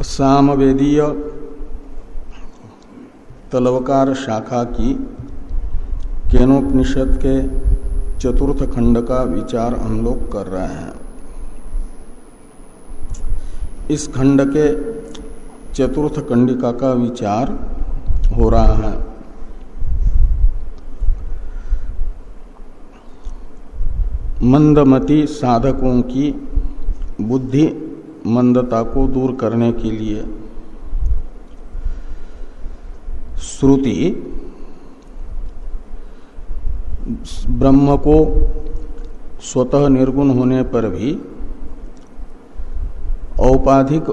सामवेदीय तलवकार शाखा की केनोपनिषद के चतुर्थ खंड का विचार हम लोग कर रहे हैं। इस खंड के चतुर्थ कंडिका का विचार हो रहा है। मंदमति साधकों की बुद्धि मंदता को दूर करने के लिए श्रुति ब्रह्म को स्वतः निर्गुण होने पर भी औपाधिक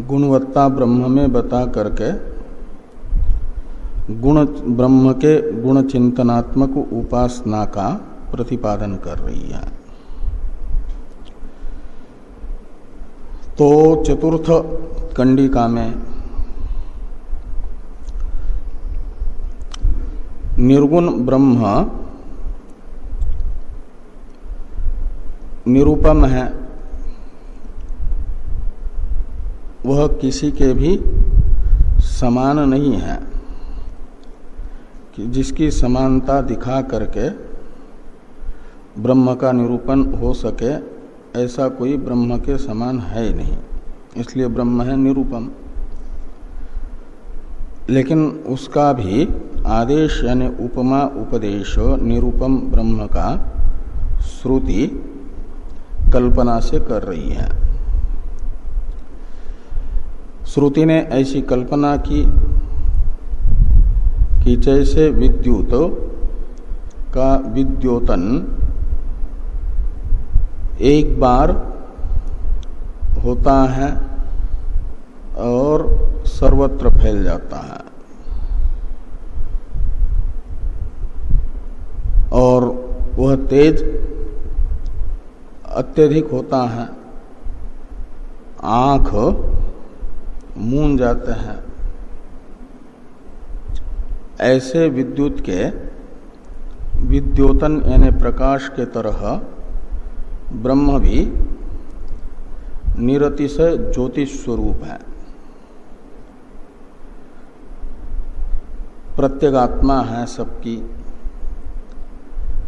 गुणवत्ता ब्रह्म में बता करके गुण ब्रह्म के गुण चिंतनात्मक उपासना का प्रतिपादन कर रही है। तो चतुर्थ कंडिका में निर्गुण ब्रह्म निरूपम है, वह किसी के भी समान नहीं है कि जिसकी समानता दिखा करके ब्रह्म का निरूपण हो सके, ऐसा कोई ब्रह्म के समान है ही नहीं। इसलिए ब्रह्म है निरूपम। लेकिन उसका भी आदेश यानी उपमा उपदेश निरूपम ब्रह्म का श्रुति कल्पना से कर रही है। श्रुति ने ऐसी कल्पना की कि जैसे विद्युत का विद्योतन एक बार होता है और सर्वत्र फैल जाता है, और वह तेज अत्यधिक होता है, आंख मूंद जाते हैं। ऐसे विद्युत के विद्योतन यानी प्रकाश के तरह ब्रह्म भी निरतिशय ज्योतिष स्वरूप है, प्रत्यगात्मा है,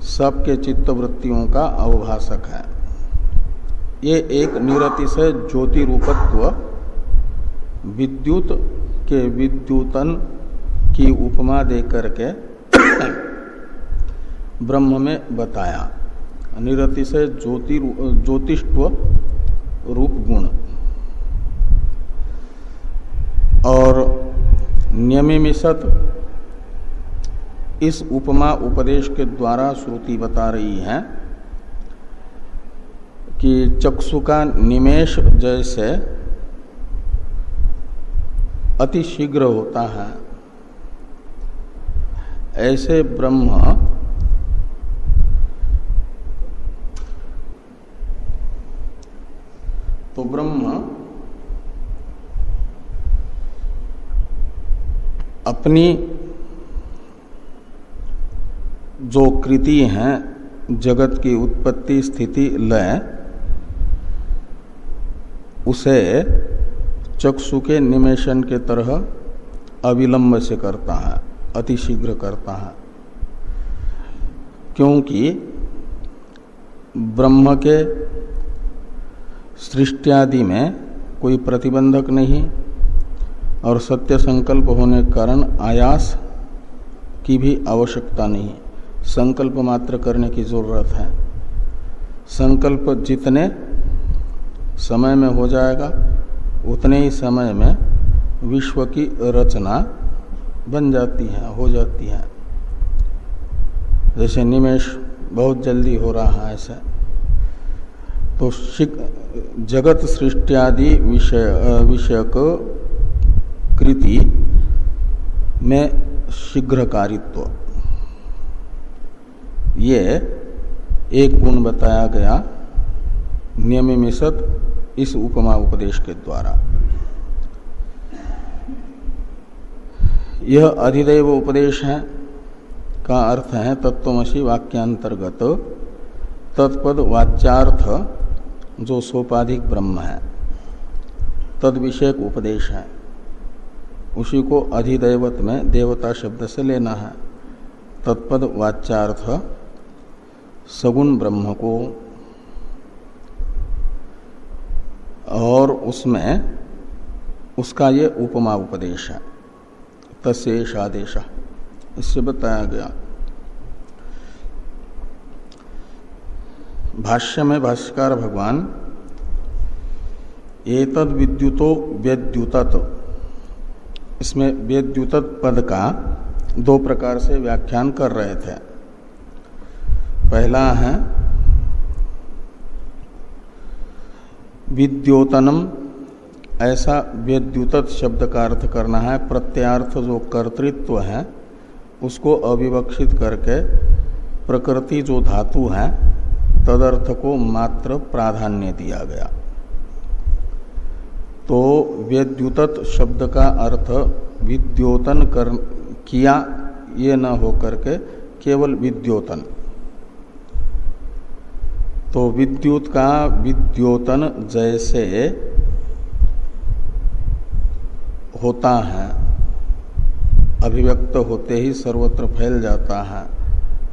सबके चित्त वृत्तियों का अवभाषक है। ये एक निरतिशय ज्योति रूपत्व विद्युत के विद्युतन की उपमा देकर के ब्रह्म में बताया। निरतिशय ज्योतिष्व रूप गुण और नियमिसत इस उपमा उपदेश के द्वारा श्रुति बता रही है कि चक्षु का निमेष जैसे अति शीघ्र होता है, ऐसे ब्रह्म तो ब्रह्म अपनी जो कृति हैं, जगत की उत्पत्ति स्थिति लय, उसे चक्षु के निमेषण के तरह अविलंब से करता है, अतिशीघ्र करता है। क्योंकि ब्रह्म के सृष्टि में कोई प्रतिबंधक नहीं और सत्य संकल्प होने के कारण आयास की भी आवश्यकता नहीं, संकल्प मात्र करने की जरूरत है। संकल्प जितने समय में हो जाएगा उतने ही समय में विश्व की रचना बन जाती है, हो जाती है। जैसे निमेष बहुत जल्दी हो रहा है, ऐसा तो जगत सृष्टि विषयक कृति में शीघ्रकारित्व, ये एक गुण बताया गया नियमिसत इस उपमा उपदेश के द्वारा। यह अधिदैव उपदेश है का अर्थ है तत्त्वमसि वाक्यांतर्गत तत्पद वाच्यार्थ जो सोपाधिक ब्रह्म है। तद विषयक उपदेश है, उसी को अधिदैवत में देवता शब्द से लेना है। तत्पद वाच्यार्थ सगुण ब्रह्म को, और उसमें उसका ये उपमा उपदेश है, तस्येष आदेश, इससे बताया गया। भाष्य में भाष्यकार भगवान एतद् विद्युतो व्यद्युतत्, इसमें व्यद्युतत् पद का दो प्रकार से व्याख्यान कर रहे थे। पहला है विद्योतनम, ऐसा व्यद्युतत् शब्द का अर्थ करना है, प्रत्यार्थ जो कर्तृत्व है उसको अविवक्षित करके प्रकृति जो धातु है तदर्थ को मात्र प्राधान्य दिया गया। तो व्यद्युतत् शब्द का अर्थ विद्योतन कर किया, ये न हो करके केवल विद्योतन। तो विद्युत का विद्योतन जैसे होता है, अभिव्यक्त होते ही सर्वत्र फैल जाता है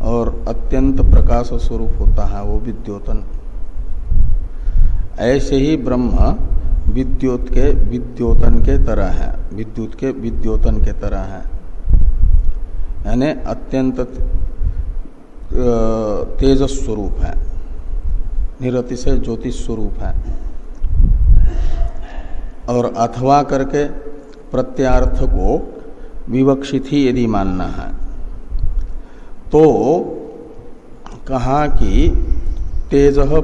और अत्यंत प्रकाश स्वरूप होता है, वो विद्योतन। ऐसे ही ब्रह्म विद्युत के विद्योतन के तरह है, विद्युत के विद्योतन के तरह है, यानी अत्यंत तेजस स्वरूप है, निरतिशय ज्योतिष स्वरूप है। और अथवा करके प्रत्यार्थ को विवक्षित ही यदि मानना है तो कहा कि तेजः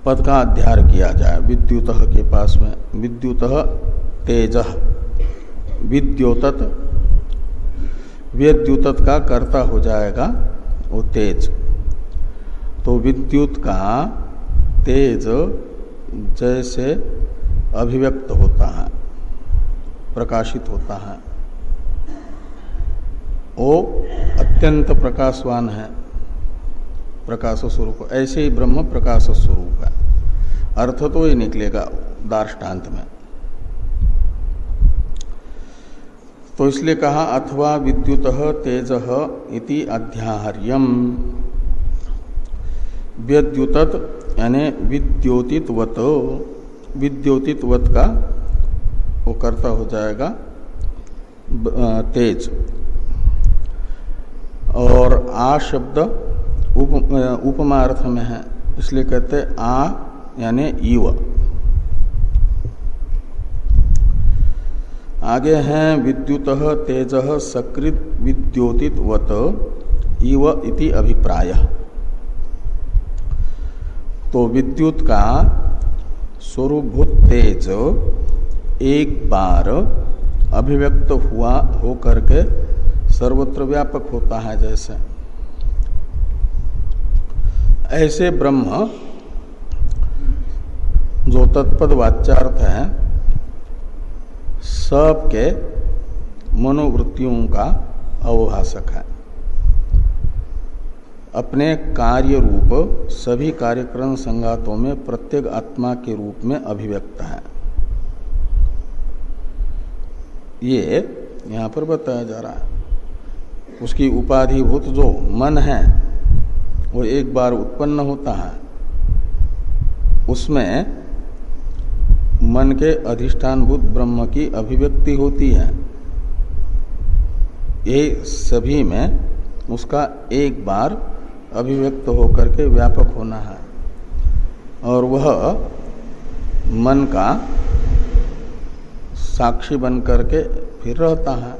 पद का अध्यार किया जाए विद्युतः के पास में, विद्युतः तेजः, विद्योतत्, व्यद्युतत् का कर्ता हो जाएगा वो तेज। तो विद्युत का तेज जैसे अभिव्यक्त होता है, प्रकाशित होता है, वो अत्यंत प्रकाशवान है, प्रकाश स्वरूप। ऐसे ही ब्रह्म प्रकाश स्वरूप है। अर्थ तो ये निकलेगा दार्ष्टान्त में। तो इसलिए कहा अथवा विद्युतः तेजः इति अध्याहार्यम, व्यद्युतत् यानी विद्योतितवत्, विद्योतितवत् का वो कर्ता हो जाएगा तेज। और आ शब्द उपमा अर्थ में है, इसलिए कहते हैं आ यानी इव। आगे हैं विद्युतः तेजः सकृत विद्योतितवत् इव इति अभिप्रायः। तो विद्युत का स्वरूपभूत तेज एक बार अभिव्यक्त हुआ हो करके सर्वत्र व्यापक होता है, जैसे ऐसे ब्रह्म जो तत्पद वाच्यार्थ है सबके मनोवृत्तियों का अवभाषक है, अपने कार्य रूप सभी कार्यक्रम संघातों में प्रत्येक आत्मा के रूप में अभिव्यक्त है। ये यहाँ पर बताया जा रहा है। उसकी उपाधिभूत जो मन है वो एक बार उत्पन्न होता है, उसमें मन के अधिष्ठानभूत ब्रह्म की अभिव्यक्ति होती है। ये सभी में उसका एक बार अभिव्यक्त होकर के व्यापक होना है और वह मन का साक्षी बन करके फिर रहता है।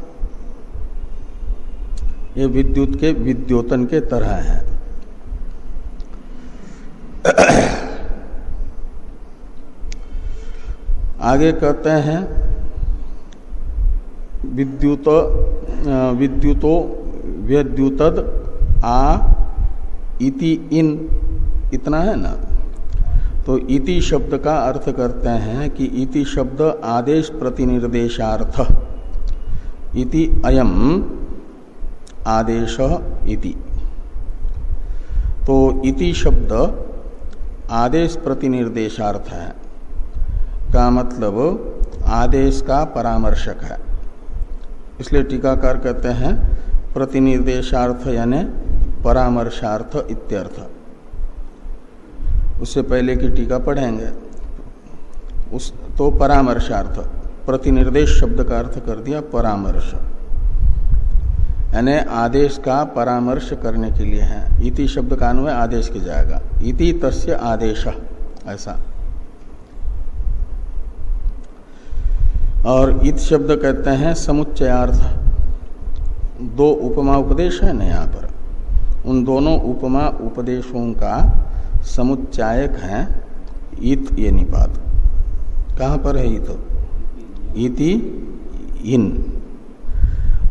ये विद्युत के विद्योतन के तरह है। आगे कहते हैं विद्युतो व्यद्युतद आ इति इन, इतना है ना। तो इति शब्द का अर्थ करते हैं कि इति शब्द आदेश प्रतिनिर्देशार्थ, इति अयम आदेश इति। तो इति शब्द आदेश प्रतिनिर्देशार्थ है, का मतलब आदेश का परामर्शक है। इसलिए टीकाकार कहते हैं प्रतिनिर्देशार्थ यानी परामर्शार्थ इत्यर्थ। उससे पहले की टीका पढ़ेंगे। तो परामर्शार्थ, प्रतिनिर्देश शब्द का अर्थ कर दिया परामर्श, यानी आदेश का परामर्श करने के लिए है। इति शब्द का अन्वय आदेश की जाएगा, इति तस्य आदेश, ऐसा। और इत शब्द कहते हैं समुच्चयार्थ। दो उपमा उपदेश है ना यहाँ पर, उन दोनों उपमा उपदेशों का समुच्चायक है इत ये निपात। कहाँ पर है इत? इति इन,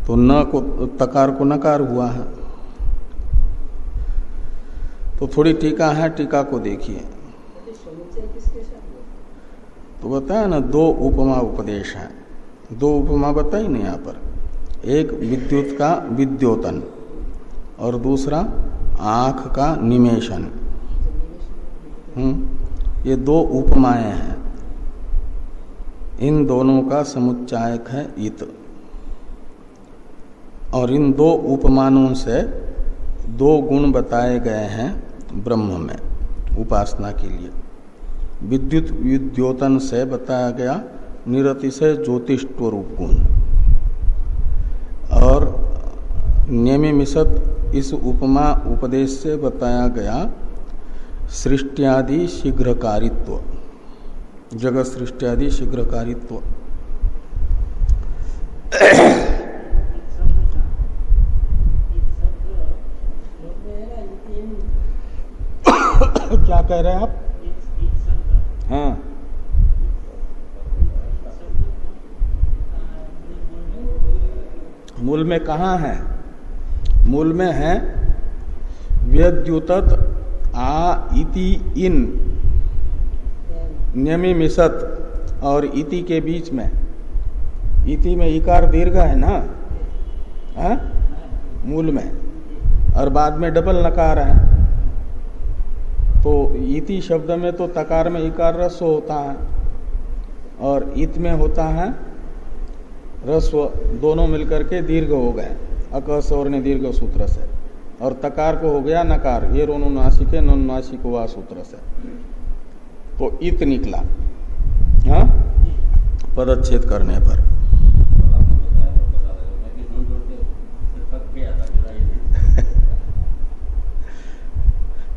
तो न को तकार को नकार हुआ है। तो थोड़ी टीका है, टीका को देखिए। तो बताया ना दो उपमा उपदेश है, दो उपमा बताई ना यहाँ पर। एक विद्युत का विद्योतन और दूसरा आँख का निमेशन। ये दो उपमाएं हैं, इन दोनों का समुच्चायक है इत। और इन दो उपमानों से दो गुण बताए गए हैं ब्रह्म में उपासना के लिए। विद्युत विद्योतन से बताया गया निरतिशय ज्योतिष्व रूप गुण, और नियमिसत इस उपमा उपदेश से बताया गया सृष्टियादि शीघ्रकारित्व, जगत सृष्टियादि शीघ्रकारित्व। क्या कह रहे हैं आप? हाँ, मूल में कहाँ है? मूल में है व्यद्युतत आ इति इन, नियमिसत और इति के बीच में, इति में इकार दीर्घ है ना, है? मूल में, और बाद में डबल नकार है। तो इति शब्द में तो तकार में इकार रस्व होता है और इत में होता है रस्व, दोनों मिलकर के दीर्घ हो गए अकस और ने दीर्घ सूत्र से, और तकार को हो गया नकार, ये रोनुनासिक नुनासिक हुआ सूत्र से, तो इत निकला। हाँ, पदच्छेद करने पर।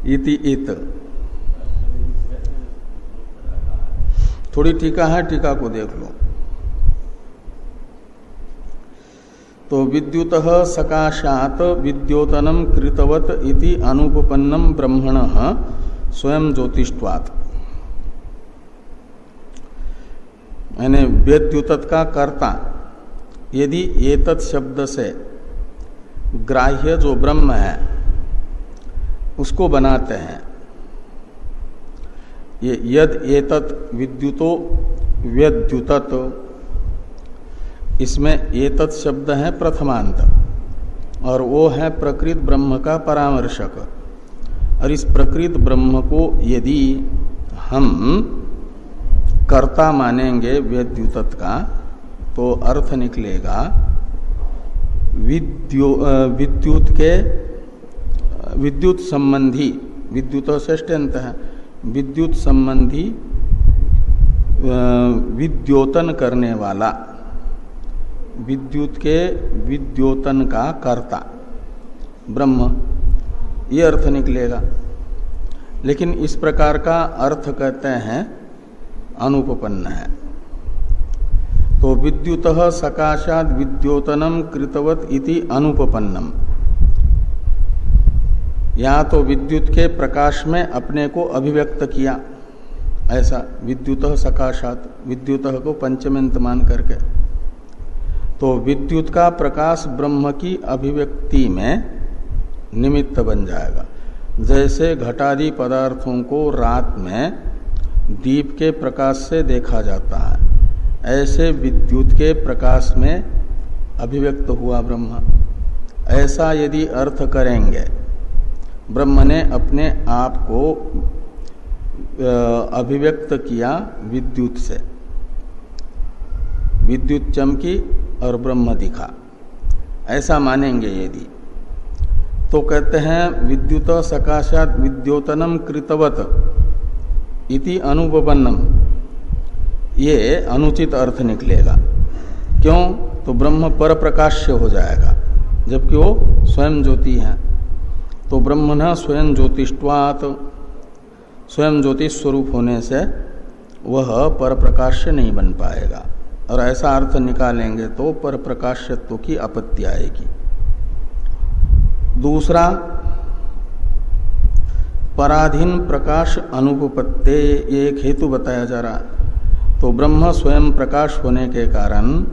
इति इत। थोड़ी टीका है, टीका को देख लो। तो विद्युतः सकाशात विद्योतनम कृतवत इति अनुपपन्नम ब्रह्मणः स्वयं ज्योतिष्वात्, यानी विद्युतत का कर्ता यदि एतत् शब्द से ग्राह्य जो ब्रह्म है उसको बनाते हैं, ये यद एतत् विद्युतो व्यद्युतत, इसमें एतत् शब्द है प्रथमांत और वो है प्रकृत ब्रह्म का परामर्शक। और इस प्रकृत ब्रह्म को यदि हम कर्ता मानेंगे व्यद्युतत का, तो अर्थ निकलेगा विद्युत के विद्युत संबंधी, विद्युत षष्ठ्यंत है, विद्युत संबंधी विद्योतन करने वाला, विद्युत के विद्योतन का कर्ता ब्रह्म, ये अर्थ निकलेगा। लेकिन इस प्रकार का अर्थ कहते हैं अनुपपन्न है। तो विद्युतः सकाशाद विद्योतनम कृतवत इति अनुपपन्नम, यहाँ तो विद्युत के प्रकाश में अपने को अभिव्यक्त किया, ऐसा विद्युतः सकाशात, विद्युतः को पंचमेंत मान करके। तो विद्युत का प्रकाश ब्रह्म की अभिव्यक्ति में निमित्त बन जाएगा। जैसे घटादि पदार्थों को रात में दीप के प्रकाश से देखा जाता है, ऐसे विद्युत के प्रकाश में अभिव्यक्त हुआ ब्रह्म। ऐसा यदि अर्थ करेंगे, ब्रह्म ने अपने आप को अभिव्यक्त किया विद्युत से, विद्युत चमकी और ब्रह्म दिखा, ऐसा मानेंगे यदि, तो कहते हैं विद्युत सकाशात विद्योतनम कृतवत इति अनुपपन्नम, ये अनुचित अर्थ निकलेगा। क्यों? तो ब्रह्म पर प्रकाश्य हो जाएगा, जबकि वो स्वयं ज्योति है। तो ब्रह्म न स्वयं ज्योतिष्वात, स्वयं ज्योतिष स्वरूप होने से वह पर प्रकाश्य नहीं बन पाएगा, और ऐसा अर्थ निकालेंगे तो पर प्रकाश्यत्व की आपत्ति आएगी। दूसरा, पराधीन प्रकाश अनुपपत्ते, ये एक हेतु बताया जा रहा है। तो ब्रह्म स्वयं प्रकाश होने के कारण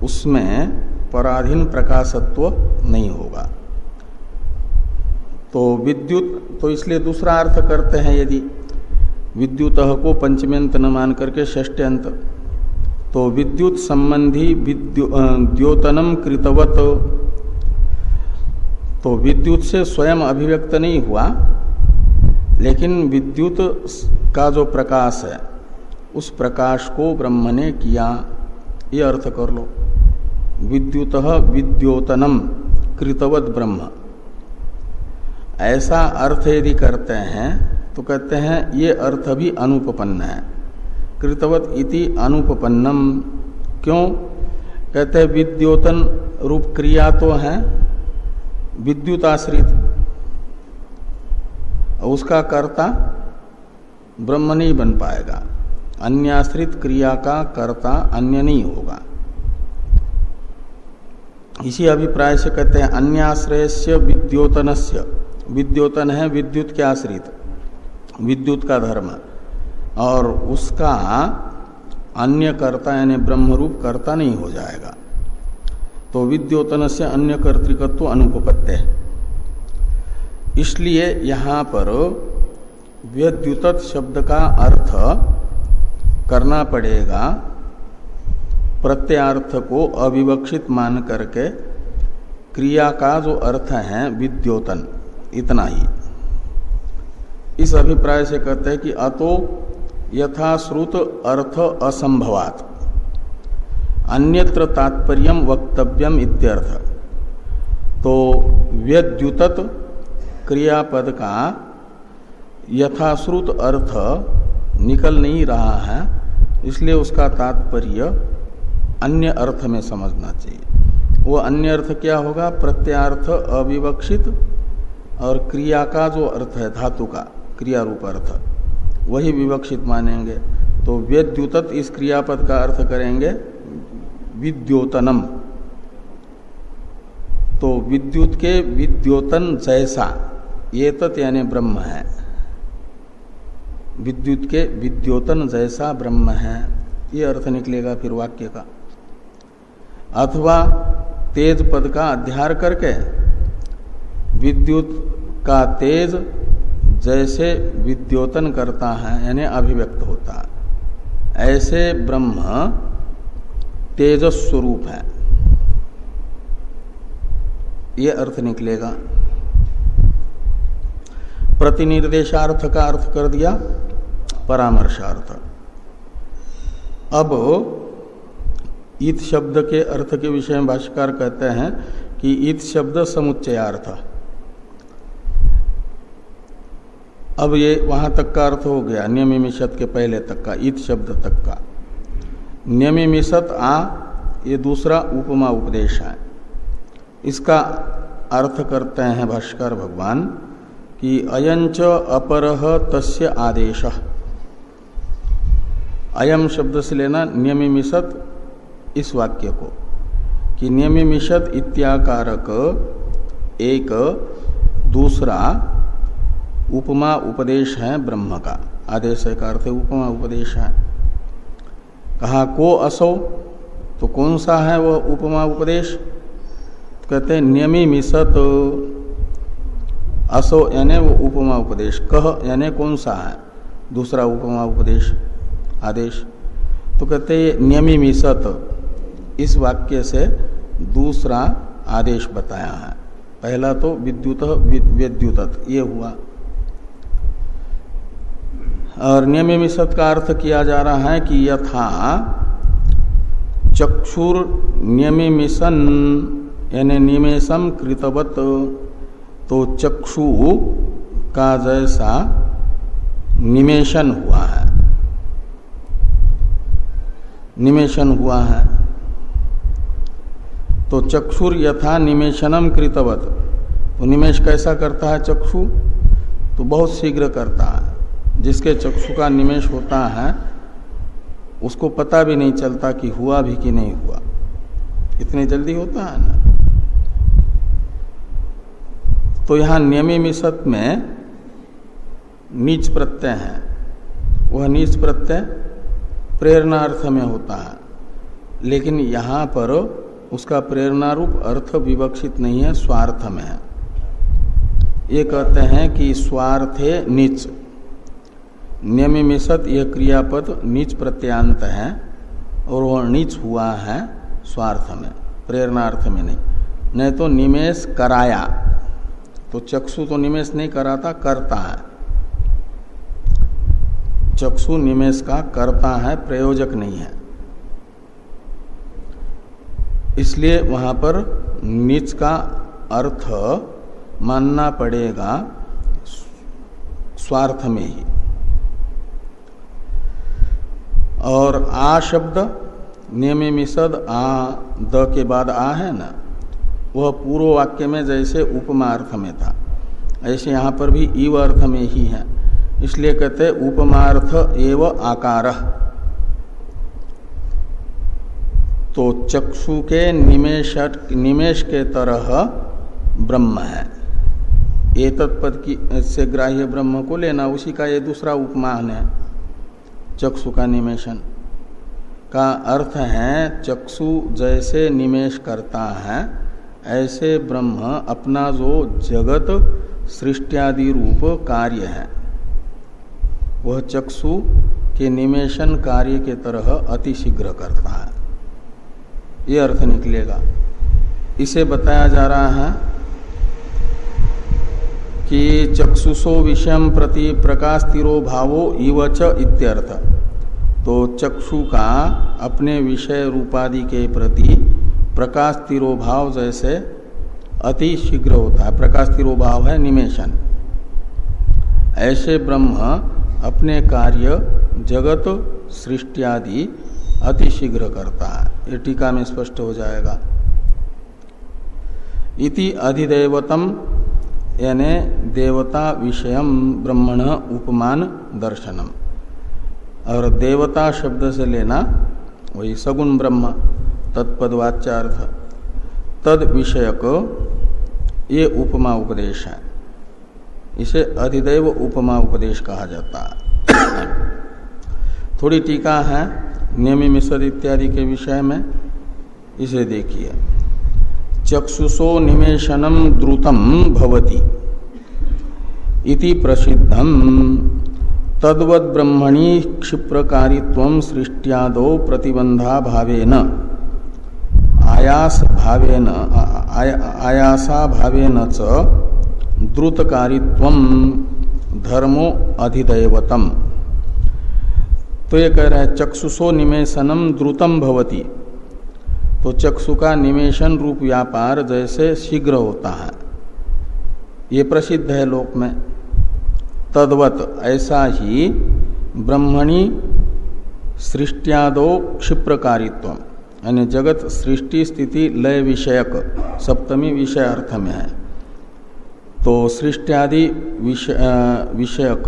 उसमें पराधीन प्रकाशत्व नहीं होगा। तो विद्युत, तो इसलिए दूसरा अर्थ करते हैं, यदि विद्युतः को पंचम्यंत न मान करके षष्ट्यंत, तो विद्युत संबंधी द्योतनम कृतवत, तो विद्युत से स्वयं अभिव्यक्त नहीं हुआ, लेकिन विद्युत का जो प्रकाश है उस प्रकाश को ब्रह्म ने किया, ये अर्थ कर लो। विद्युतः विद्योतनम कृतवत ब्रह्म, ऐसा अर्थ यदि करते हैं तो कहते हैं ये अर्थ भी अनुपपन्न है। कृतवत इति अनुपपन्नम, क्यों? कहते हैं विद्योतन रूप क्रिया तो है विद्युत आश्रित, उसका कर्ता ब्रह्म नहीं बन पाएगा। अन्याश्रित क्रिया का कर्ता अन्य नहीं होगा। इसी अभिप्राय से कहते हैं अन्याश्रयस्य विद्योतनस्य, विद्योतन है विद्युत के आश्रित, विद्युत का धर्म, और उसका अन्य कर्ता यानी ब्रह्मरूप कर्ता नहीं हो जाएगा। तो विद्योतन से अन्य कर्तृकत्व अनुपपत्ति है। इसलिए यहाँ पर विद्युत शब्द का अर्थ करना पड़ेगा प्रत्यार्थ को अविवक्षित मान करके, क्रिया का जो अर्थ है विद्योतन, इतना ही। इस अभिप्राय से कहते हैं कि अतो यथाश्रुत अर्थ असंभवात् अन्यत्र तात्पर्यम वक्तव्यम इत्यर्थ। तो व्यद्युतत क्रियापद का यथाश्रुत अर्थ निकल नहीं रहा है, इसलिए उसका तात्पर्य अन्य अर्थ में समझना चाहिए। वो अन्य अर्थ क्या होगा? प्रत्यार्थ अविवक्षित, और क्रिया का जो अर्थ है धातु का क्रिया रूप अर्थ, वही विवक्षित मानेंगे। तो व्यद्युतत इस क्रियापद का अर्थ करेंगे विद्योतनम। तो विद्युत के विद्योतन जैसा ये तत् यानी ब्रह्म है, विद्युत के विद्योतन जैसा ब्रह्म है, ये अर्थ निकलेगा फिर वाक्य का। अथवा तेज पद का अध्यार करके विद्युत का तेज जैसे विद्योतन करता है यानी अभिव्यक्त होता है, ऐसे ब्रह्म तेजस स्वरूप है, ये अर्थ निकलेगा। प्रतिनिर्देशार्थ का अर्थ कर दिया परामर्शार्थ। अब इत शब्द के अर्थ के विषय में भाष्यकार कहते हैं कि इत शब्द समुच्चयार्थ। अब ये वहां तक का अर्थ हो गया, नियमिमिषत के पहले तक का, इत शब्द तक का। नियमिमिषत ये दूसरा उपमा उपदेश है। इसका अर्थ करते हैं भाष्यकार भगवान कि अयंच अपरह तस्य आदेश। अयम शब्द से लेना नियमिमिषत इस वाक्य को, कि नियमिमिषत इत्याकारक एक दूसरा उपमा उपदेश है ब्रह्म का। आदेश का अर्थ उपमा उपदेश है। कहा को असौ, तो कौन सा है वह उपमा उपदेश? कहते हैं नियमिमिषत असो यानी वो उपमा उपदेश, कह यानी कौन सा है दूसरा उपमा उपदेश आदेश। तो कहते हैं नियमिमिषत इस वाक्य से दूसरा आदेश बताया है। पहला तो विद्युत विद्युतत ये हुआ, और नियमिमिषत का अर्थ किया जा रहा है कि यथा चक्षुर नियमिशन यानी निमेषम कृतवत, तो चक्षु का जैसा निमेषन हुआ है, निमेषन हुआ है। तो चक्षुर यथा निमेषनम कृतवत, तो निमेष कैसा करता है चक्षु? तो बहुत शीघ्र करता है। जिसके चक्षु का निमेष होता है उसको पता भी नहीं चलता कि हुआ भी कि नहीं हुआ, इतनी जल्दी होता है ना। तो यहाँ नियमिषत में नीच प्रत्यय है, वह नीच प्रत्यय प्रेरणार्थ में होता है, लेकिन यहाँ पर उसका प्रेरणा रूप अर्थ विवक्षित नहीं है, स्वार्थ में है। ये कहते हैं कि स्वार्थे नीच, नियमिषत यह क्रियापद नीच प्रत्यांत है और वह नीच हुआ है स्वार्थ में, प्रेरणार्थ में नहीं तो निमेष कराया। तो चक्षु तो निमेष नहीं कराता, करता है। चक्षु निमेष का करता है, प्रयोजक नहीं है। इसलिए वहां पर नीच का अर्थ मानना पड़ेगा स्वार्थ में ही। और आ शब्द नियमिषद आ द के बाद आ है ना, वह पूर्व वाक्य में जैसे उपमा अर्थ में था, ऐसे यहाँ पर भी इव अर्थ में ही है। इसलिए कहते उपमार्थ एव आकार। तो चक्षु के निमेष के तरह ब्रह्म है। एतत्पद की से ग्राह्य ब्रह्म को लेना, उसी का ये दूसरा उपमान है। चक्षु का निमेषन का अर्थ है चक्षु जैसे निमेष करता है ऐसे ब्रह्म अपना जो जगत सृष्टियादि रूप कार्य है वह चक्षु के निमेषन कार्य के तरह अतिशीघ्र करता है, ये अर्थ निकलेगा। इसे बताया जा रहा है कि चक्षुषो विषयम प्रति प्रकाशतिरो भावो इव च इत्यर्थ। तो चक्षु का अपने विषय रूपादि के प्रति प्रकाशतिरो भाव जैसे अति शीघ्र होता है, प्रकाशतिरो भाव है निमेषन, ऐसे ब्रह्म अपने कार्य जगत सृष्टियादि अति शीघ्र करता है। ये टीका में स्पष्ट हो जाएगा। इति अधिदैवतम यानी देवता विषयम ब्रह्मण उपमान दर्शनम। और देवता शब्द से लेना वही सगुण ब्रह्म, तत्पदवाच्यार्थ, तद विषयक ये उपमा उपदेश है। इसे अधिदैव उपमा उपदेश कहा जाता है। थोड़ी टीका है नियमिषद इत्यादि के विषय में, इसे देखिए। चक्षुषो निमेषनम द्रुतम भवति इति प्रसिद्धम तद्वद ब्रह्मणि क्षिप्रकारित्वं सृष्ट्यादो प्रतिबंधा भावेन आयासा भावेन च द्रुतकारित्वं धर्मो अधिदैवतम। तो ये कह रहा है चक्षुषो निमेषनम द्रुतम भवति, तो चक्षु का निमेषन रूप व्यापार जैसे शीघ्र होता है, ये प्रसिद्ध है लोक में। तद्वत ऐसा ही ब्रह्मणि सृष्ट्यादो क्षिप्रकारित्व यानी जगत सृष्टि स्थिति लय विषयक सप्तमी विषय अर्थ में है। तो सृष्ट्यादि विषयक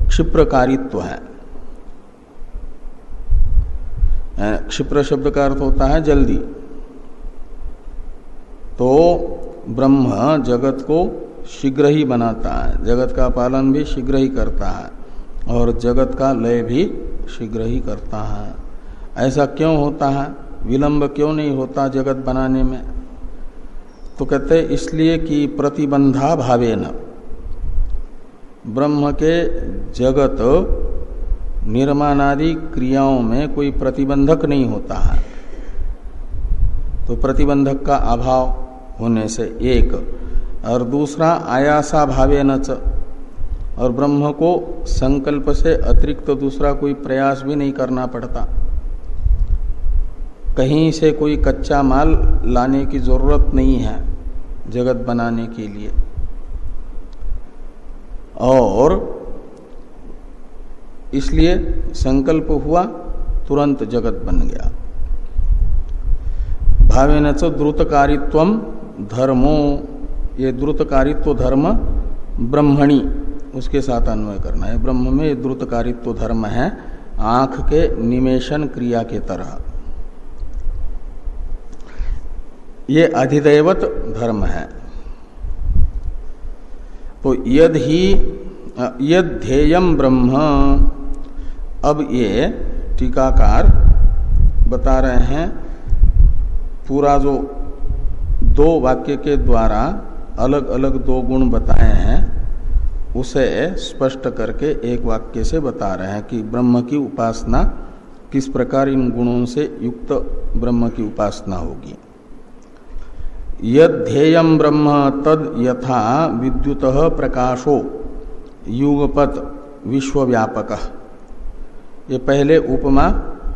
क्षिप्रकारित्व है। क्षिप्र शब्द का अर्थ होता है जल्दी। तो ब्रह्म जगत को शीघ्र ही बनाता है, जगत का पालन भी शीघ्र ही करता है और जगत का लय भी शीघ्र ही करता है। ऐसा क्यों होता है, विलंब क्यों नहीं होता जगत बनाने में? तो कहते इसलिए कि प्रतिबंधा भावेन, ब्रह्म के जगत निर्माणादि क्रियाओं में कोई प्रतिबंधक नहीं होता है। तो प्रतिबंधक का अभाव होने से एक, और दूसरा आयासा भावेन च, और ब्रह्म को संकल्प से अतिरिक्त दूसरा कोई प्रयास भी नहीं करना पड़ता। कहीं से कोई कच्चा माल लाने की जरूरत नहीं है जगत बनाने के लिए, और इसलिए संकल्प हुआ, तुरंत जगत बन गया। भावेन च द्रुतकारित्वम धर्मो, ये द्रुतकारित्व धर्म ब्रह्मणि, उसके साथ अन्वय करना है। ब्रह्म में द्रुतकारित्व धर्म है आंख के निमेशन क्रिया के तरह, ये अधिदैवत धर्म है। तो यद ध्येयम ब्रह्म, अब ये टीकाकार बता रहे हैं पूरा जो दो वाक्य के द्वारा अलग अलग दो गुण बताए हैं उसे स्पष्ट करके एक वाक्य से बता रहे हैं कि ब्रह्म की उपासना किस प्रकार इन गुणों से युक्त ब्रह्म की उपासना होगी। यद ध्येयम ब्रह्म तद यथा विद्युतः प्रकाशो युगपत विश्वव्यापक, ये पहले उपमा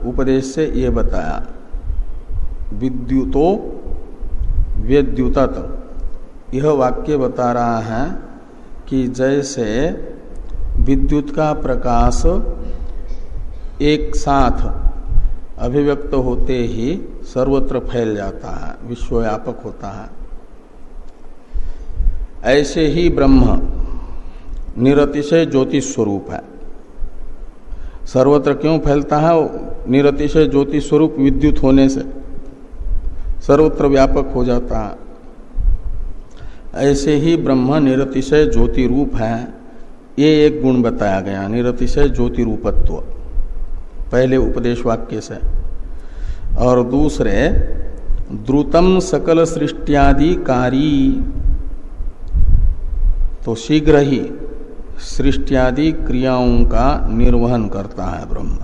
उपदेश से ये बताया। विद्युतो व्यद्युतत, यह वाक्य बता रहा है कि जैसे विद्युत का प्रकाश एक साथ अभिव्यक्त होते ही सर्वत्र फैल जाता है, विश्वव्यापक होता है, ऐसे ही ब्रह्म निरतिशय ज्योतिष स्वरूप है। सर्वत्र क्यों फैलता है? निरतिशय ज्योतिष स्वरूप विद्युत होने से सर्वत्र व्यापक हो जाता है। ऐसे ही ब्रह्म निरतिशय ज्योति रूप है, ये एक गुण बताया गया, निरतिशय ज्योति रूपत्व, पहले उपदेश वाक्य से। और दूसरे द्रुतम सकल सृष्टियादिकारी, तो शीघ्र ही सृष्टियादि क्रियाओं का निर्वहन करता है ब्रह्म,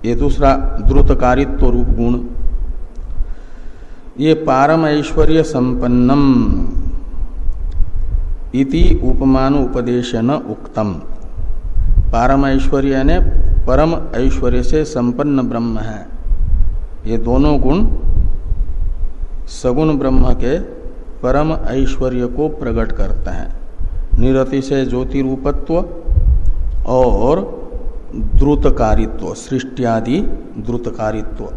ये दूसरा द्रुतकारित्व रूप गुण। ये पारम ऐश्वर्य संपन्नम इति उपमानोपदेशन उक्तम, पारम ऐश्वर्य ने परम ऐश्वर्य से संपन्न ब्रह्म है। ये दोनों गुण सगुण ब्रह्म के परम ऐश्वर्य को प्रकट करते हैं, निरतिशय ज्योति रूपत्व और द्रुतकारित्व, सृष्टियादि द्रुतकारित्व,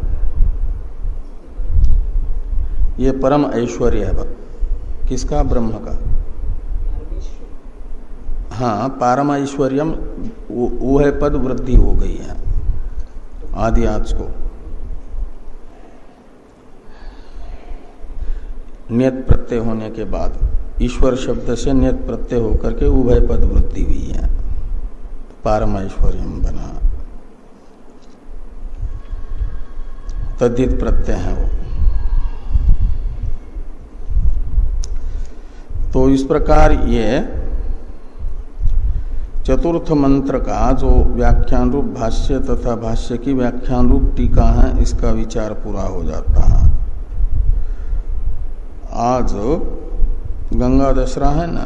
ये परम ऐश्वर्य है किसका? ब्रह्म का। हाँ, पारम ऐश्वर्यम वो है पद वृद्धि हो गई है आदि आज को, नियत प्रत्यय होने के बाद ईश्वर शब्द से नियत प्रत्यय होकर के उभय पद वृद्धि हुई है, पारम ऐश्वर्यम बना, तद्धित प्रत्यय है वो। तो इस प्रकार ये चतुर्थ मंत्र का जो व्याख्यान रूप भाष्य तथा भाष्य की व्याख्यान रूप टीका है, इसका विचार पूरा हो जाता है। आज गंगा दशहरा है ना,